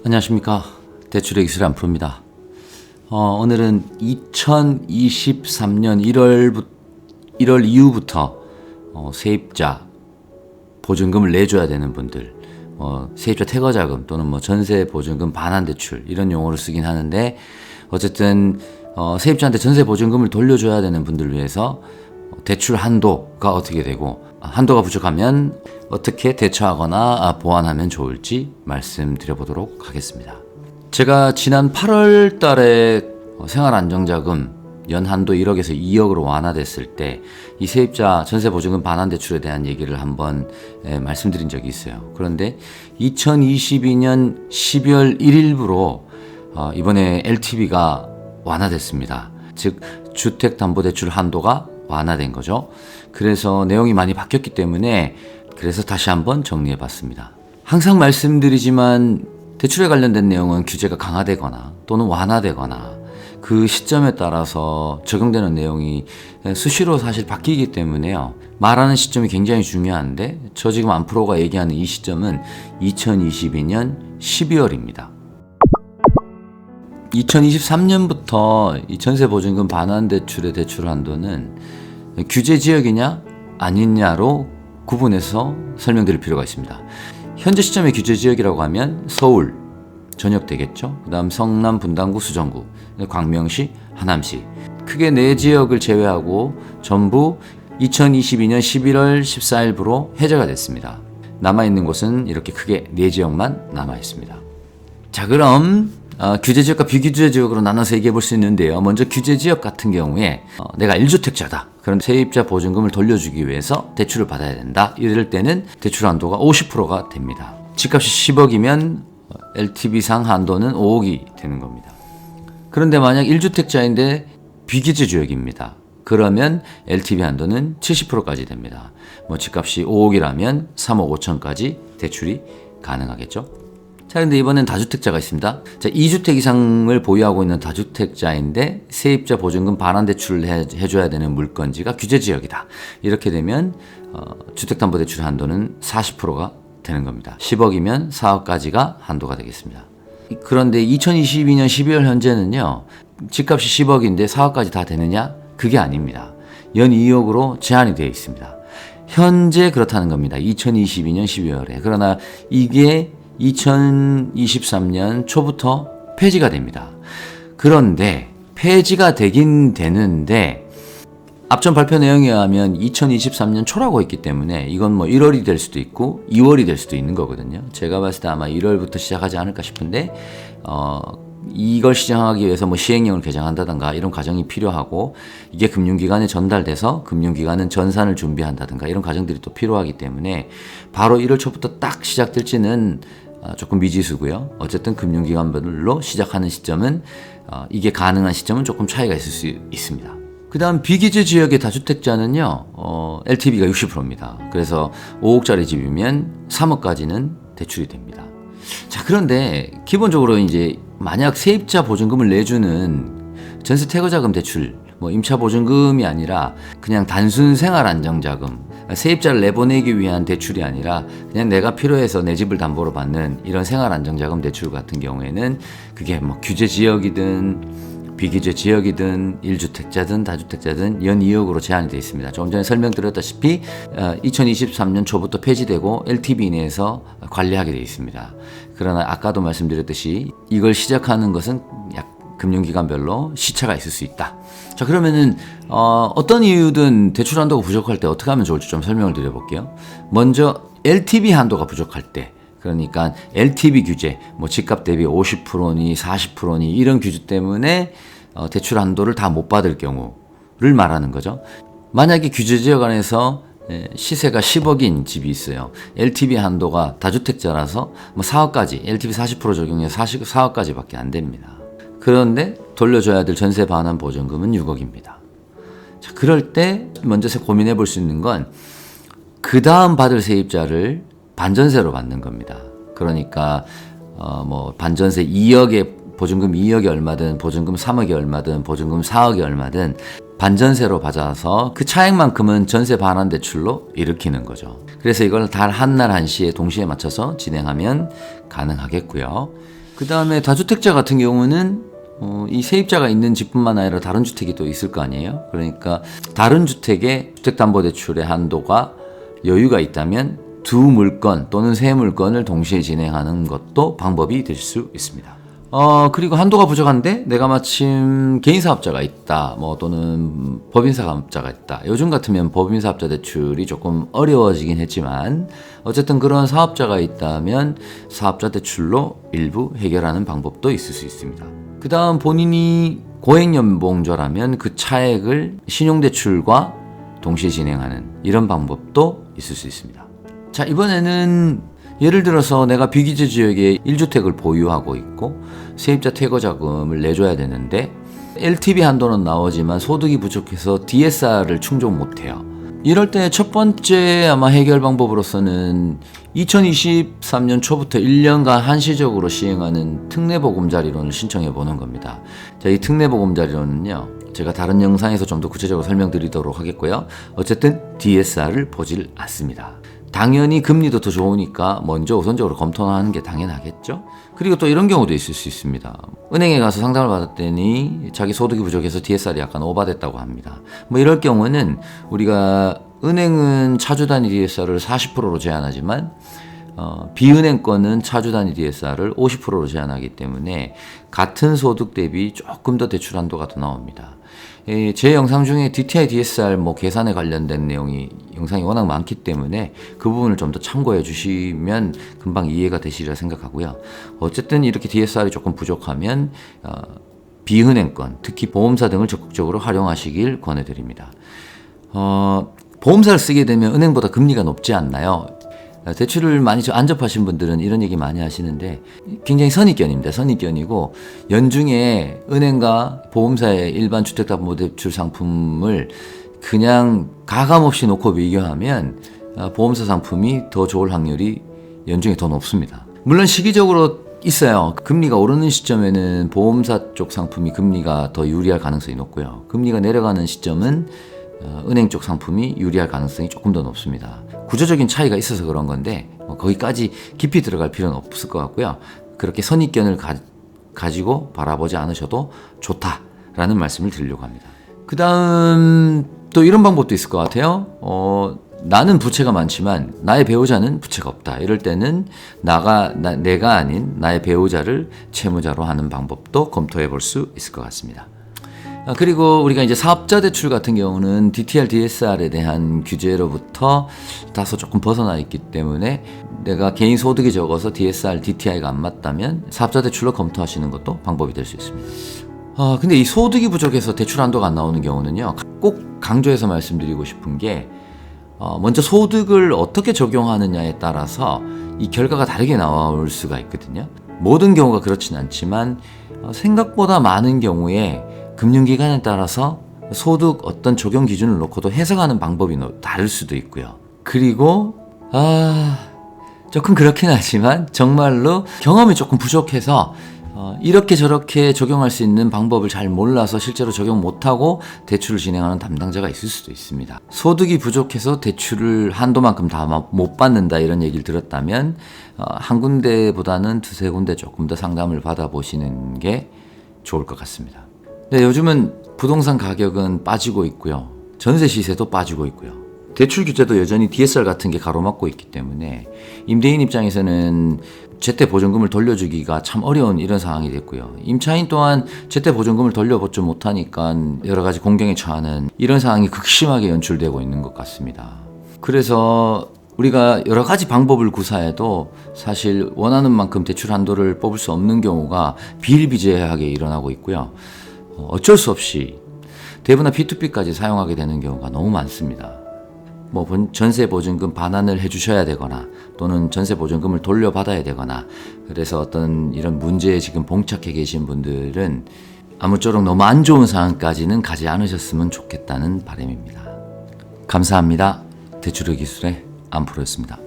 안녕하십니까. 대출의 기술 안프로입니다. 오늘은 2023년 1월 이후부터 세입자 보증금을 내줘야 되는 분들, 세입자 퇴거자금 또는 전세 보증금 반환 대출 이런 용어를 쓰긴 하는데, 어쨌든 세입자한테 전세 보증금을 돌려줘야 되는 분들을 위해서 대출 한도가 어떻게 되고, 한도가 부족하면 어떻게 대처하거나 보완하면 좋을지 말씀드려보도록 하겠습니다. 제가 지난 8월 달에 생활안정자금 연한도 1억에서 2억으로 완화됐을 때 이 세입자 전세보증금 반환대출에 대한 얘기를 한번 말씀드린 적이 있어요. 그런데 2022년 12월 1일부로 이번에 LTV가 완화됐습니다. 즉 주택담보대출 한도가 완화된 거죠. 그래서 내용이 많이 바뀌었기 때문에 그래서 다시 한번 정리해 봤습니다. 항상 말씀드리지만 대출에 관련된 내용은 규제가 강화되거나 또는 완화되거나 그 시점에 따라서 적용되는 내용이 수시로 사실 바뀌기 때문에요. 말하는 시점이 굉장히 중요한데, 저 지금 안프로가 얘기하는 이 시점은 2022년 12월입니다. 2023년부터 이 전세보증금 반환대출의 대출 한도는 규제 지역이냐 아니냐로 구분해서 설명드릴 필요가 있습니다. 현재 시점의 규제 지역이라고 하면 서울 전역 되겠죠. 그 다음 성남, 분당구, 수정구, 광명시, 하남시, 크게 4지역을 제외하고 전부 2022년 11월 14일부로 해제가 됐습니다. 남아있는 곳은 이렇게 크게 4지역만 남아있습니다. 자, 그럼 규제지역과 비규제지역으로 나눠서 얘기해 볼 수 있는데요. 먼저 규제지역 같은 경우에 내가 1주택자다. 그런 세입자 보증금을 돌려주기 위해서 대출을 받아야 된다. 이럴 때는 대출 한도가 50%가 됩니다. 집값이 10억이면 LTV상 한도는 5억이 되는 겁니다. 그런데 만약 1주택자인데 비규제 지역입니다. 그러면 LTV 한도는 70%까지 됩니다. 집값이 5억이라면 3억 5천까지 대출이 가능하겠죠. 자, 근데 이번엔 다주택자가 있습니다. 자, 2주택 이상을 보유하고 있는 다주택자인데 세입자 보증금 반환 대출을 해줘야 되는 물건지가 규제 지역이다. 이렇게 되면 주택담보대출 한도는 40%가 되는 겁니다. 10억이면 4억까지가 한도가 되겠습니다. 그런데 2022년 12월 현재는요, 집값이 10억인데 4억까지 다 되느냐? 그게 아닙니다. 연 2억으로 제한이 되어 있습니다. 현재 그렇다는 겁니다. 2022년 12월에. 그러나 이게 2023년 초부터 폐지가 됩니다. 그런데 폐지가 되긴 되는데 앞전 발표 내용에 의하면 2023년 초라고 했기 때문에 이건 1월이 될 수도 있고 2월이 될 수도 있는 거거든요. 제가 봤을 때 아마 1월부터 시작하지 않을까 싶은데 이걸 시행하기 위해서 시행령을 개정한다든가 이런 과정이 필요하고, 이게 금융기관에 전달돼서 금융기관은 전산을 준비한다든가 이런 과정들이 또 필요하기 때문에 바로 1월 초부터 딱 시작될지는 조금 미지수고요. 어쨌든 금융기관별로 시작하는 시점은 이게 가능한 시점은 조금 차이가 있을 수 있습니다. 그 다음 비규제 지역의 다주택자는요, LTV가 60%입니다. 그래서 5억짜리 집이면 3억까지는 대출이 됩니다. 자, 그런데 기본적으로 이제 만약 세입자 보증금을 내주는 전세 퇴거자금 대출, 임차 보증금이 아니라 그냥 단순 생활 안정자금, 세입자를 내보내기 위한 대출이 아니라 그냥 내가 필요해서 내 집을 담보로 받는 이런 생활 안정자금 대출 같은 경우에는 그게 규제 지역이든 비규제 지역이든 1주택자든 다주택자든 연 2억으로 제한이 되어 있습니다. 조금 전에 설명드렸다시피 2023년 초부터 폐지되고 LTV 내에서 관리하게 되어 있습니다. 그러나 아까도 말씀드렸듯이 이걸 시작하는 것은 금융기관별로 시차가 있을 수 있다. 자, 그러면은 어떤 이유든 대출 한도가 부족할 때 어떻게 하면 좋을지 좀 설명을 드려볼게요. 먼저 LTV 한도가 부족할 때, 그러니까 LTV 규제, 집값 대비 50%니 40%니 이런 규제 때문에 대출 한도를 다 못 받을 경우를 말하는 거죠. 만약에 규제 지역 안에서 시세가 10억인 집이 있어요. LTV 한도가 다주택자라서 4억까지, LTV 40% 적용해서 4억까지밖에 안 됩니다. 그런데 돌려줘야 될 전세 반환 보증금은 6억입니다. 자, 그럴 때 먼저 고민해 볼 수 있는 건 그 다음 받을 세입자를 반전세로 받는 겁니다. 그러니까 반전세 2억에 보증금 2억이 얼마든, 보증금 3억이 얼마든, 보증금 4억이 얼마든 반전세로 받아서 그 차액만큼은 전세 반환 대출로 일으키는 거죠. 그래서 이걸 단 한 날 한시에 동시에 맞춰서 진행하면 가능하겠고요. 그 다음에 다주택자 같은 경우는 이 세입자가 있는 집뿐만 아니라 다른 주택이 또 있을 거 아니에요. 그러니까 다른 주택의 주택담보대출의 한도가 여유가 있다면 두 물건 또는 세 물건을 동시에 진행하는 것도 방법이 될 수 있습니다. 그리고 한도가 부족한데 내가 마침 개인사업자가 있다, 또는 법인사업자가 있다. 요즘 같으면 법인사업자 대출이 조금 어려워지긴 했지만 어쨌든 그런 사업자가 있다면 사업자 대출로 일부 해결하는 방법도 있을 수 있습니다. 그 다음 본인이 고액연봉자라면 그 차액을 신용대출과 동시에 진행하는 이런 방법도 있을 수 있습니다. 자, 이번에는 예를 들어서 내가 비기재 지역에 1주택을 보유하고 있고 세입자 퇴거자금을 내줘야 되는데 LTV 한도는 나오지만 소득이 부족해서 DSR을 충족 못해요. 이럴 때 첫 번째 아마 해결 방법으로서는 2023년 초부터 1년간 한시적으로 시행하는 특례보금자리론을 신청해 보는 겁니다. 자, 이 특례보금자리론은요, 제가 다른 영상에서 좀 더 구체적으로 설명드리도록 하겠고요. 어쨌든 DSR을 보질 않습니다. 당연히 금리도 더 좋으니까 먼저 우선적으로 검토하는 게 당연하겠죠. 그리고 또 이런 경우도 있을 수 있습니다. 은행에 가서 상담을 받았더니 자기 소득이 부족해서 DSR이 약간 오바됐다고 합니다. 이럴 경우는 우리가 은행은 차주 단위 DSR을 40%로 제한하지만 비은행 거는 차주 단위 DSR을 50%로 제한하기 때문에 같은 소득 대비 조금 더 대출 한도가 더 나옵니다. 제 영상 중에 DTI, DSR 계산에 관련된 영상이 워낙 많기 때문에 그 부분을 좀 더 참고해 주시면 금방 이해가 되시리라 생각하고요. 어쨌든 이렇게 DSR이 조금 부족하면 비은행권, 특히 보험사 등을 적극적으로 활용하시길 권해드립니다. 보험사를 쓰게 되면 은행보다 금리가 높지 않나요? 대출을 많이 안 접하신 분들은 이런 얘기 많이 하시는데 굉장히 선입견입니다. 선입견이고 연중에 은행과 보험사의 일반 주택담보대출 상품을 그냥 가감없이 놓고 비교하면 보험사 상품이 더 좋을 확률이 연중에 더 높습니다. 물론 시기적으로 있어요. 금리가 오르는 시점에는 보험사 쪽 상품이 금리가 더 유리할 가능성이 높고요. 금리가 내려가는 시점은 은행 쪽 상품이 유리할 가능성이 조금 더 높습니다. 구조적인 차이가 있어서 그런 건데 거기까지 깊이 들어갈 필요는 없을 것 같고요. 그렇게 선입견을 가지고 바라보지 않으셔도 좋다라는 말씀을 드리려고 합니다. 그 다음 또 이런 방법도 있을 것 같아요. 나는 부채가 많지만 나의 배우자는 부채가 없다. 이럴 때는 내가 아닌 나의 배우자를 채무자로 하는 방법도 검토해 볼 수 있을 것 같습니다. 그리고 우리가 이제 사업자 대출 같은 경우는 DTR, DSR에 대한 규제로부터 다소 조금 벗어나 있기 때문에 내가 개인 소득이 적어서 DSR, DTI가 안 맞다면 사업자 대출로 검토하시는 것도 방법이 될 수 있습니다. 근데 이 소득이 부족해서 대출 한도가 안 나오는 경우는요, 꼭 강조해서 말씀드리고 싶은 게 먼저 소득을 어떻게 적용하느냐에 따라서 이 결과가 다르게 나올 수가 있거든요. 모든 경우가 그렇진 않지만 생각보다 많은 경우에 금융기관에 따라서 소득 어떤 적용 기준을 놓고도 해석하는 방법이 다를 수도 있고요. 그리고 조금 그렇긴 하지만 정말로 경험이 조금 부족해서 이렇게 저렇게 적용할 수 있는 방법을 잘 몰라서 실제로 적용 못하고 대출을 진행하는 담당자가 있을 수도 있습니다. 소득이 부족해서 대출을 한도만큼 다 못 받는다 이런 얘기를 들었다면 한 군데보다는 두세 군데 조금 더 상담을 받아보시는 게 좋을 것 같습니다. 네, 요즘은 부동산 가격은 빠지고 있고요. 전세 시세도 빠지고 있고요. 대출 규제도 여전히 DSR 같은 게 가로막고 있기 때문에 임대인 입장에서는 제때 보증금을 돌려주기가 참 어려운 이런 상황이 됐고요. 임차인 또한 제때 보증금을 돌려받지 못하니까 여러 가지 공경에 처하는 이런 상황이 극심하게 연출되고 있는 것 같습니다. 그래서 우리가 여러 가지 방법을 구사해도 사실 원하는 만큼 대출 한도를 뽑을 수 없는 경우가 비일비재하게 일어나고 있고요. 어쩔 수 없이 대부나 P2P까지 사용하게 되는 경우가 너무 많습니다. 전세 보증금 반환을 해주셔야 되거나 또는 전세 보증금을 돌려받아야 되거나 그래서 어떤 이런 문제에 지금 봉착해 계신 분들은 아무쪼록 너무 안 좋은 상황까지는 가지 않으셨으면 좋겠다는 바람입니다. 감사합니다. 대출의 기술의 안프로였습니다.